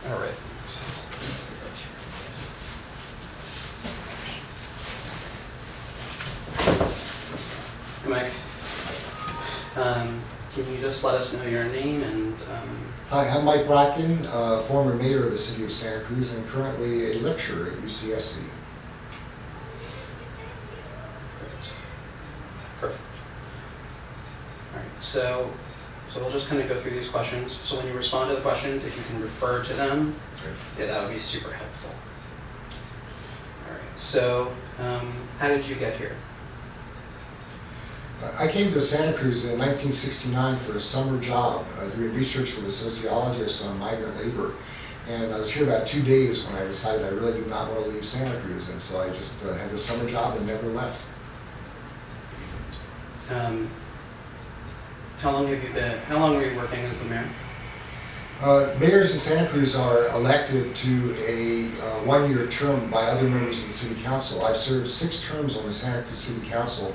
All right. Mike, can you just let us know your name and Hi, I'm Mike Rotkin, former mayor of the city of Santa Cruz and currently a lecturer at UCSC. Great. Perfect. All right, so we'll just kind of go through these questions. So when you respond to the questions, if you can refer to them, Okay. yeah, that would be super helpful. All right, so how did you get here? I came to Santa Cruz in 1969 for a summer job doing research with a sociologist on migrant labor. And I was here about 2 days when I decided I really did not want to leave Santa Cruz. And so I just had the summer job and never left. How long were you working as the mayor? Mayors in Santa Cruz are elected to a one-year term by other members of the city council. I've served 6 terms on the Santa Cruz City Council.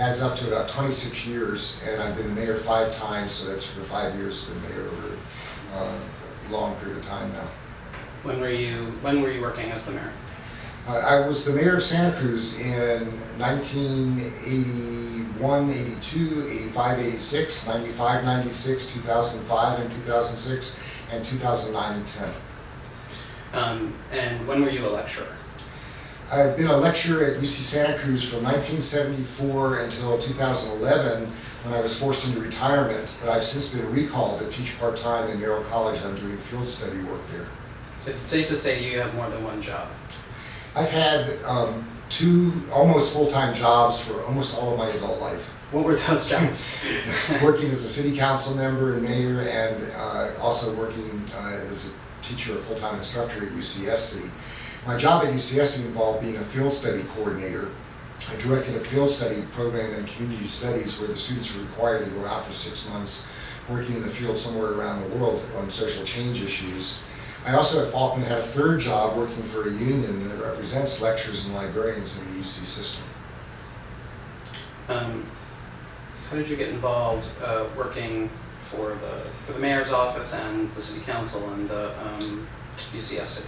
Adds up to about 26 years, and I've been mayor 5 times, so that's for 5 years. I've been mayor over a long period of time now. When were you working as the mayor? I was the mayor of Santa Cruz in 1981, 82, 85, 86, 95, 96, 2005 and 2006, and 2009 and 10. And when were you a lecturer? I've been a lecturer at UC Santa Cruz from 1974 until 2011 when I was forced into retirement, but I've since been recalled to teach part-time in Merrill College. I'm doing field study work there. Is it safe to say you have more than one job? I've had 2 almost full-time jobs for almost all of my adult life. What were those jobs? Working as a city council member and mayor, and also working as a teacher, a full-time instructor at UCSC. My job at UCSC involved being a field study coordinator. I directed a field study program in community studies where the students are required to go out for 6 months working in the field somewhere around the world on social change issues. I also have often had a 3rd job working for a union that represents lecturers and librarians in the UC system. How did you get involved working for the mayor's office and the city council and the UCSC?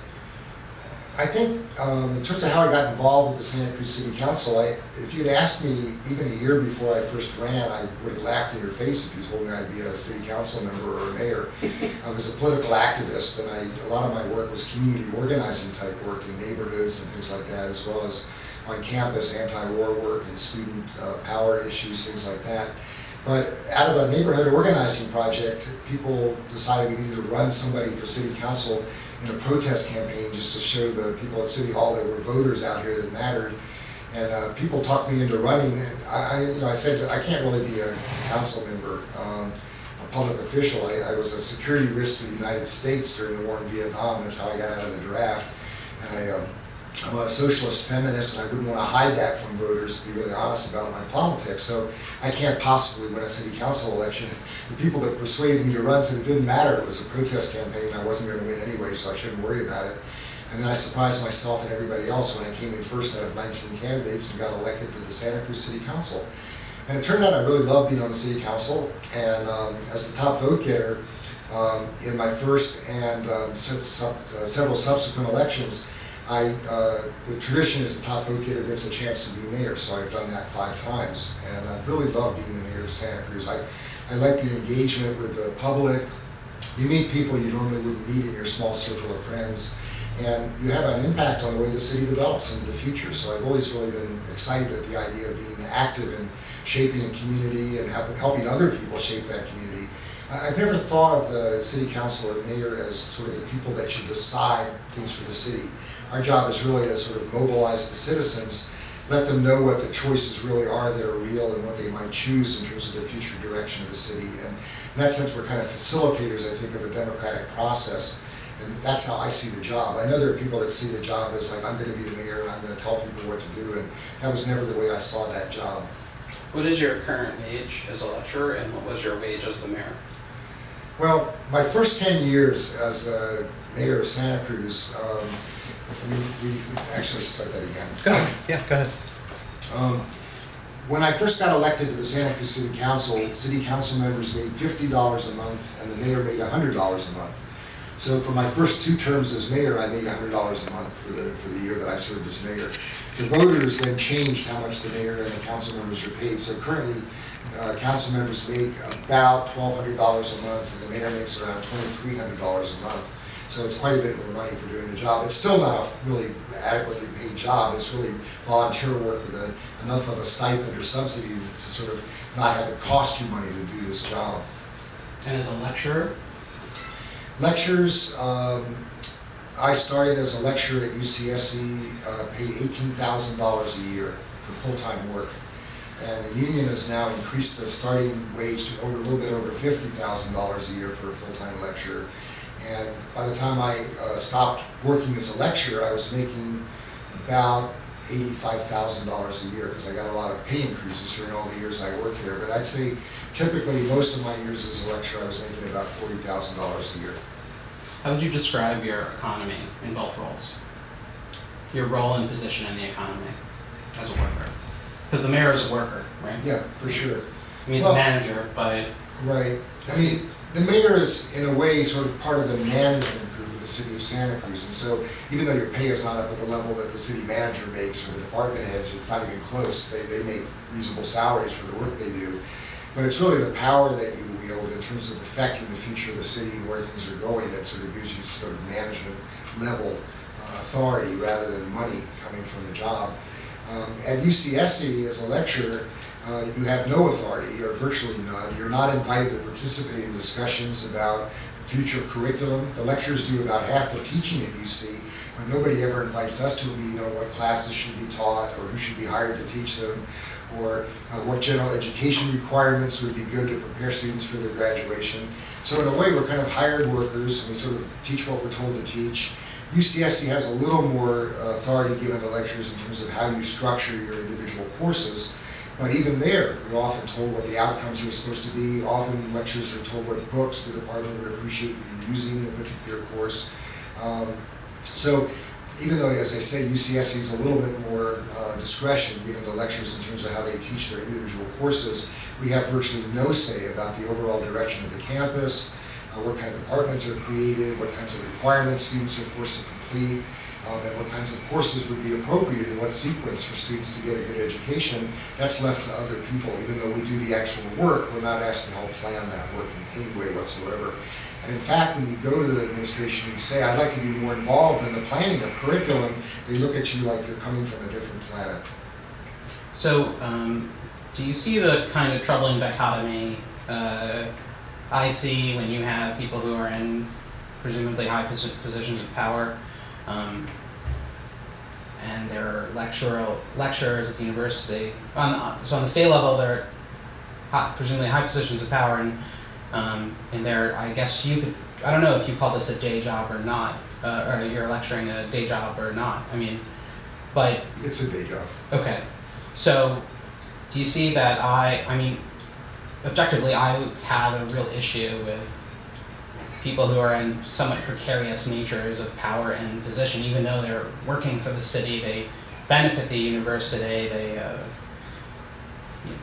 I think in terms of how I got involved with the Santa Cruz City Council, if you'd asked me even a year before I first ran, I would have laughed in your face if you told me I'd be a city council member or a mayor. I was a political activist, and a lot of my work was community organizing type work in neighborhoods and things like that, as well as on campus anti-war work and student power issues, things like that. But out of a neighborhood organizing project, people decided we needed to run somebody for city council in a protest campaign just to show the people at City Hall there were voters out here that mattered. And people talked me into running. And I said I can't really be a council member, a public official. I was a security risk to the United States during the war in Vietnam. That's how I got out of the draft. And I'm a socialist feminist, and I wouldn't want to hide that from voters, to be really honest about my politics. So I can't possibly win a city council election. The people that persuaded me to run said it didn't matter. It was a protest campaign. I wasn't going to win anyway, so I shouldn't worry about it. And then I surprised myself and everybody else when I came in first out of 19 candidates and got elected to the Santa Cruz City Council. And it turned out I really loved being on the city council. And as the top vote getter in my first and several subsequent elections, the tradition is the top vote getter gets a chance to be mayor, so I've done that 5 times, and I've really loved being the mayor of Santa Cruz. I like the engagement with the public. You meet people you normally wouldn't meet in your small circle of friends, and you have an impact on the way the city develops into the future. So I've always really been excited at the idea of being active in shaping a community and helping other people shape that community. I've never thought of the city council or mayor as sort of the people that should decide things for the city. Our job is really to sort of mobilize the citizens, let them know what the choices really are that are real and what they might choose in terms of the future direction of the city. And in that sense, we're kind of facilitators, I think, of a democratic process. And that's how I see the job. I know there are people that see the job as like, I'm going to be the mayor and I'm going to tell people what to do. And that was never the way I saw that job. What is your current wage as a lecturer, and what was your wage as the mayor? Well, my first 10 years as mayor of Santa Cruz, we actually start that again. Go ahead. Yeah, go ahead. When I first got elected to the Santa Cruz City Council members made $50 a month and the mayor made $100 a month. So for my first 2 terms as mayor, I made $100 a month for the year that I served as mayor. The voters then changed how much the mayor and the council members are paid. So currently, council members make about $1,200 a month, and the mayor makes around $2,300 a month. So it's quite a bit more money for doing the job. It's still not a really adequately paid job. It's really volunteer work with enough of a stipend or subsidy to sort of not have it cost you money to do this job. And as a lecturer? Lectures, I started as a lecturer at UCSC, paid $18,000 a year for full-time work. And the union has now increased the starting wage to a little bit over $50,000 a year for a full-time lecturer. And by the time I stopped working as a lecturer, I was making about $85,000 a year because I got a lot of pay increases during all the years I worked there. But I'd say typically most of my years as a lecturer, I was making about $40,000 a year. How would you describe your economy in both roles? Your role and position in the economy as a worker? Because the mayor is a worker, right? Yeah, for sure. I mean, he's a manager, but... Right. I mean, the mayor is, in a way, sort of part of the management group of the city of Santa Cruz. And so, even though your pay is not up at the level that the city manager makes or the department heads, it's not even close. They make reasonable salaries for the work they do. But it's really the power that you wield in terms of affecting the future of the city and where things are going that sort of gives you sort of management level authority rather than money coming from the job. At UCSC, as a lecturer, you have no authority, or virtually none. You're not invited to participate in discussions about future curriculum. The lecturers do about half the teaching at UC, but nobody ever invites us to a meeting on what classes should be taught, or who should be hired to teach them, or what general education requirements would be good to prepare students for their graduation. So in a way, we're kind of hired workers, and we sort of teach what we're told to teach. UCSC has a little more authority given to lecturers in terms of how you structure your individual courses, but even there, you're often told what the outcomes are supposed to be. Often lecturers are told what books the department would appreciate you using in a particular course. So even though, as I say, UCSC is a little bit more discretion given to lecturers in terms of how they teach their individual courses, we have virtually no say about the overall direction of the campus, what kind of departments are created, what kinds of requirements students are forced to complete, and what kinds of courses would be appropriate in what sequence for students to get a good education. That's left to other people. Even though we do the actual work, we're not asked to help plan that work in any way whatsoever. And in fact, when you go to the administration and say, I'd like to be more involved in the planning of curriculum, they look at you like you're coming from a different planet. So, do you see the kind of troubling dichotomy I see when you have people who are in presumably high positions of power, and they're lecturers at the university. So on the state level, they're presumably high positions of power, and they're, I guess you could, I don't know if you call this a day job or not, or you're lecturing a day job or not. I mean, but it's a day job. Okay, so do you see that? I mean, objectively, I have a real issue with people who are in somewhat precarious natures of power and position, even though they're working for the city, they benefit the university,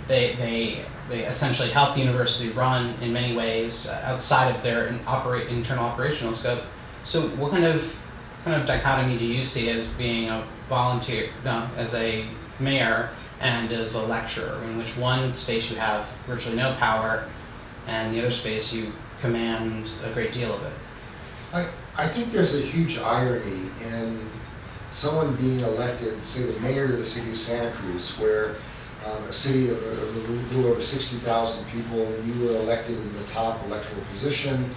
they essentially help the university run in many ways outside of their internal operational scope. So what kind of dichotomy do you see as being a volunteer, as a mayor and as a lecturer, in which one space you have virtually no power and the other space you command a great deal of it? I think there's a huge irony in someone being elected, say the mayor of the city of Santa Cruz, where a city of a little over 60,000 people, you were elected in the top electoral position,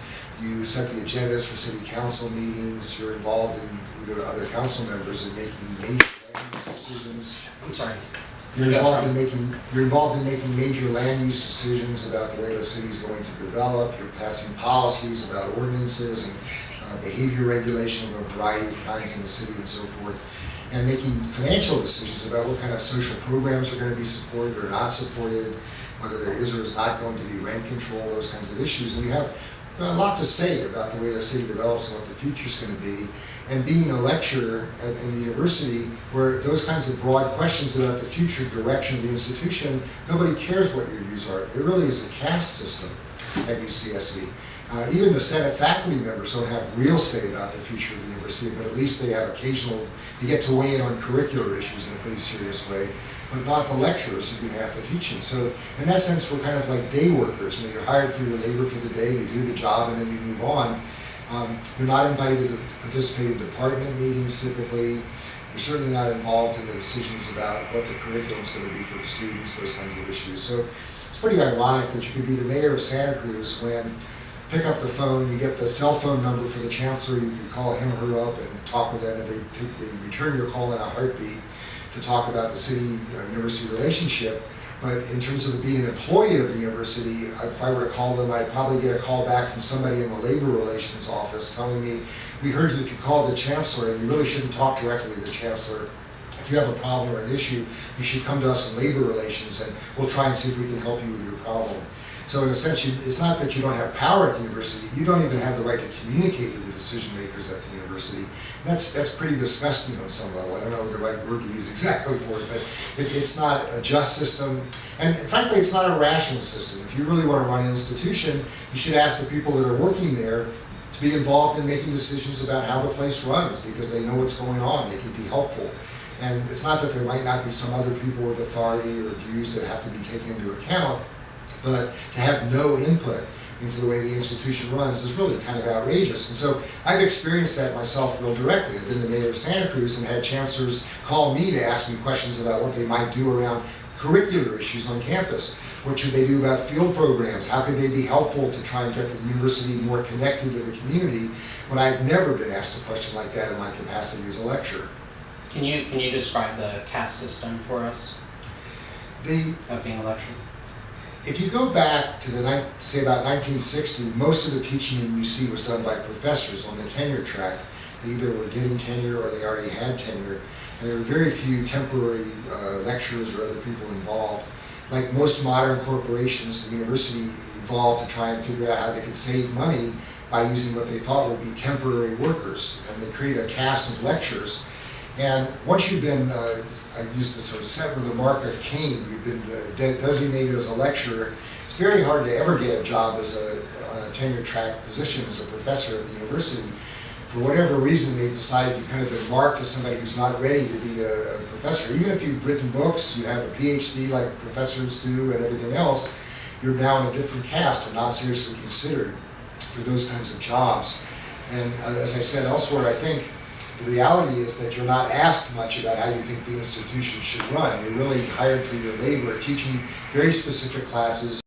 you set the agendas for city council meetings, you're involved with the other council members in making major land use decisions. I'm sorry. You're involved in making major land use decisions about the way the city's going to develop. You're passing policies about ordinances and behavior regulation of a variety of kinds in the city and so forth, and making financial decisions about what kind of social programs are going to be supported or not supported, whether there is or is not going to be rent control, those kinds of issues. And you have a lot to say about the way the city develops and what the future's going to be. And being a lecturer in the university, where those kinds of broad questions about the future direction of the institution, nobody cares what your views are. There really is a caste system at UCSC. Even the Senate faculty members don't have real say about the future of the university, but at least they have you get to weigh in on curricular issues in a pretty serious way, but not the lecturers who do half the teaching. So in that sense, we're kind of like day workers. You're hired for your labor for the day, you do the job, and then you move on. You're not invited to participate in department meetings typically. You're certainly not involved in the decisions about what the curriculum is going to be for the students, those kinds of issues. So it's pretty ironic that you could be the mayor of Santa Cruz when pick up the phone, you get the cell phone number for the chancellor, you can call him or her up and talk with them, and they return your call in a heartbeat to talk about the city-university relationship. But in terms of being an employee of the university, if I were to call them, I'd probably get a call back from somebody in the labor relations office telling me, we heard that you called the chancellor and you really shouldn't talk directly to the chancellor. If you have a problem or an issue, you should come to us in labor relations and we'll try and see if we can help you with your problem. So in a sense, it's not that you don't have power at the university, you don't even have the right to communicate with the decision makers at the university. And that's pretty disgusting on some level. I don't know the right word to use exactly for it, but it's not a just system. And frankly, it's not a rational system. If you really want to run an institution, you should ask the people that are working there to be involved in making decisions about how the place runs, because they know what's going on, they can be helpful. And it's not that there might not be some other people with authority or views that have to be taken into account, but to have no input into the way the institution runs is really kind of outrageous. And so I've experienced that myself real directly. I've been the mayor of Santa Cruz and had chancellors call me to ask me questions about what they might do around curricular issues on campus. What should they do about field programs? How could they be helpful to try and get the university more connected to the community? But I've never been asked a question like that in my capacity as a lecturer. Can you describe the caste system for us? Of being a lecturer? If you go back to say about 1960, most of the teaching in UC was done by professors on the tenure track. They either were getting tenure or they already had tenure, and there were very few temporary lecturers or other people involved. Like most modern corporations, the university evolved to try and figure out how they could save money by using what they thought would be temporary workers, and they created a caste of lecturers. And once you've been, I use this sort of set with the mark of Cain, you've been designated as a lecturer, it's very hard to ever get a job on a tenure track position as a professor at the university. For whatever reason, they've decided you've kind of been marked as somebody who's not ready to be a professor. Even if you've written books, you have a PhD like professors do and everything else, you're now in a different caste and not seriously considered for those kinds of jobs. And as I've said elsewhere, I think the reality is that you're not asked much about how you think the institution should run. You're really hired for your labor, teaching very specific classes.